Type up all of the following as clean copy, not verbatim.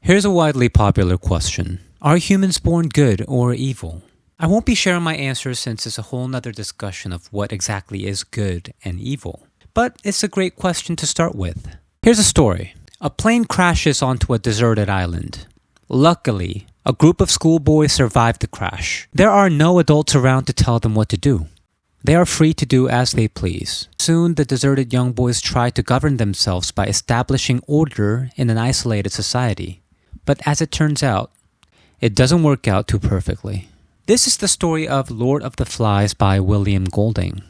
Here's a widely popular question. Are humans born good or evil? I won't be sharing my answers since it's a whole nother discussion of what exactly is good and evil. But it's a great question to start with. Here's a story. A plane crashes onto a deserted island. Luckily, a group of schoolboys survived the crash. There are no adults around to tell them what to do. They are free to do as they please. Soon, the deserted young boys try to govern themselves by establishing order in an isolated society. But as it turns out, it doesn't work out too perfectly. This is the story of Lord of the Flies by William Golding.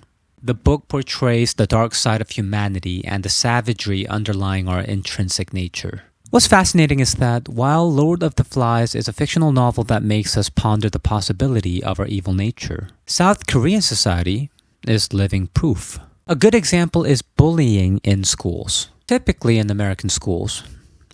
The book portrays the dark side of humanity and the savagery underlying our intrinsic nature. What's fascinating is that while Lord of the Flies is a fictional novel that makes us ponder the possibility of our evil nature, South Korean society is living proof. A good example is bullying in schools. Typically in American schools,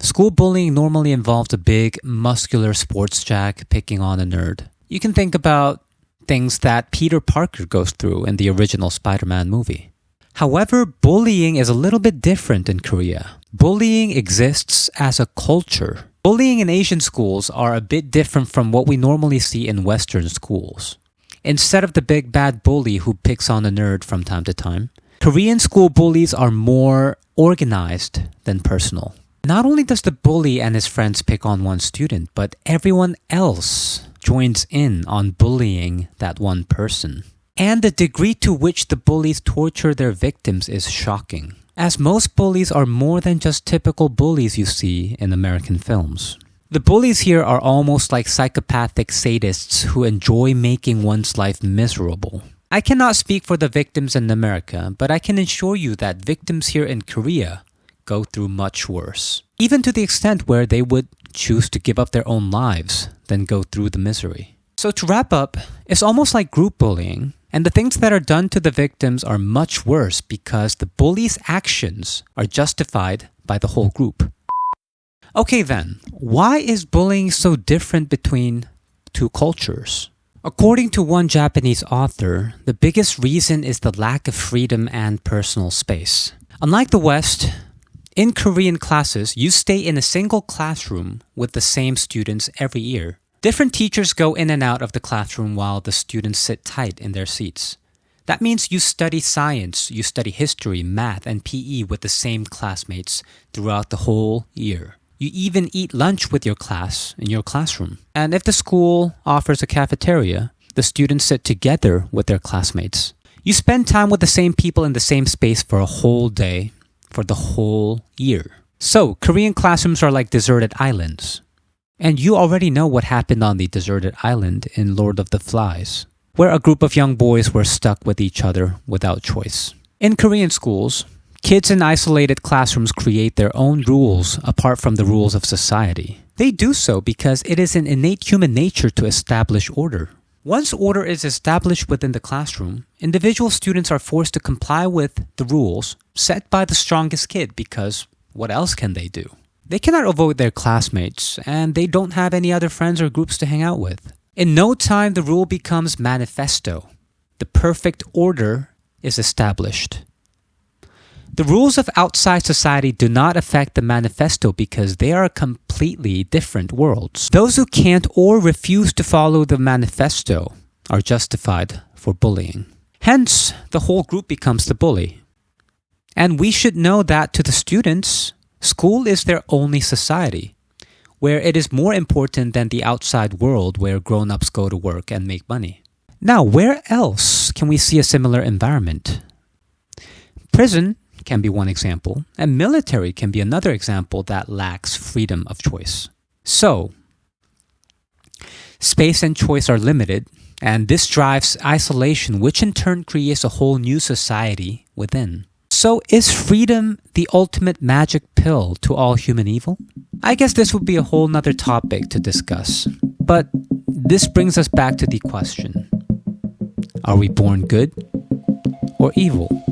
school bullying normally involves a big, muscular sports jack picking on a nerd. You can think about things that Peter Parker goes through in the original Spider-Man movie. However, bullying is a little bit different in Korea. Bullying exists as a culture. Bullying in Asian schools are a bit different from what we normally see in Western schools. Instead of the big bad bully who picks on a nerd from time to time, Korean school bullies are more organized than personal. Not only does the bully and his friends pick on one student, but everyone else joins in on bullying that one person. And the degree to which the bullies torture their victims is shocking, as most bullies are more than just typical bullies you see in American films. The bullies here are almost like psychopathic sadists who enjoy making one's life miserable. I cannot speak for the victims in America, but I can assure you that victims here in Korea go through much worse, even to the extent where they would choose to give up their own lives than go through the misery. So to wrap up, it's almost like group bullying, and the things that are done to the victims are much worse because the bully's actions are justified by the whole group. Okay then, why is bullying so different between two cultures? According to one Japanese author, the biggest reason is the lack of freedom and personal space. Unlike the West, in Korean classes, you stay in a single classroom with the same students every year. Different teachers go in and out of the classroom while the students sit tight in their seats. That means you study science, you study history, math, and PE with the same classmates throughout the whole year. You even eat lunch with your class in your classroom. And if the school offers a cafeteria, the students sit together with their classmates. You spend time with the same people in the same space for a whole day, for the whole year. So, Korean classrooms are like deserted islands. And you already know what happened on the deserted island in Lord of the Flies, where a group of young boys were stuck with each other without choice. In Korean schools, kids in isolated classrooms create their own rules apart from the rules of society. They do so because it is an innate human nature to establish order. Once order is established within the classroom, individual students are forced to comply with the rules set by the strongest kid because what else can they do? They cannot avoid their classmates, and they don't have any other friends or groups to hang out with. In no time, the rule becomes manifesto. The perfect order is established. The rules of outside society do not affect the manifesto because they are completely different worlds. Those who can't or refuse to follow the manifesto are justified for bullying. Hence, the whole group becomes the bully. And we should know that to the students, school is their only society, where it is more important than the outside world where grown-ups go to work and make money. Now, where else can we see a similar environment? Prison can be one example, and military can be another example that lacks freedom of choice. So, space and choice are limited, and this drives isolation, which in turn creates a whole new society within. So is freedom the ultimate magic pill to all human evil? I guess this would be a whole nother topic to discuss. But this brings us back to the question. Are we born good or evil?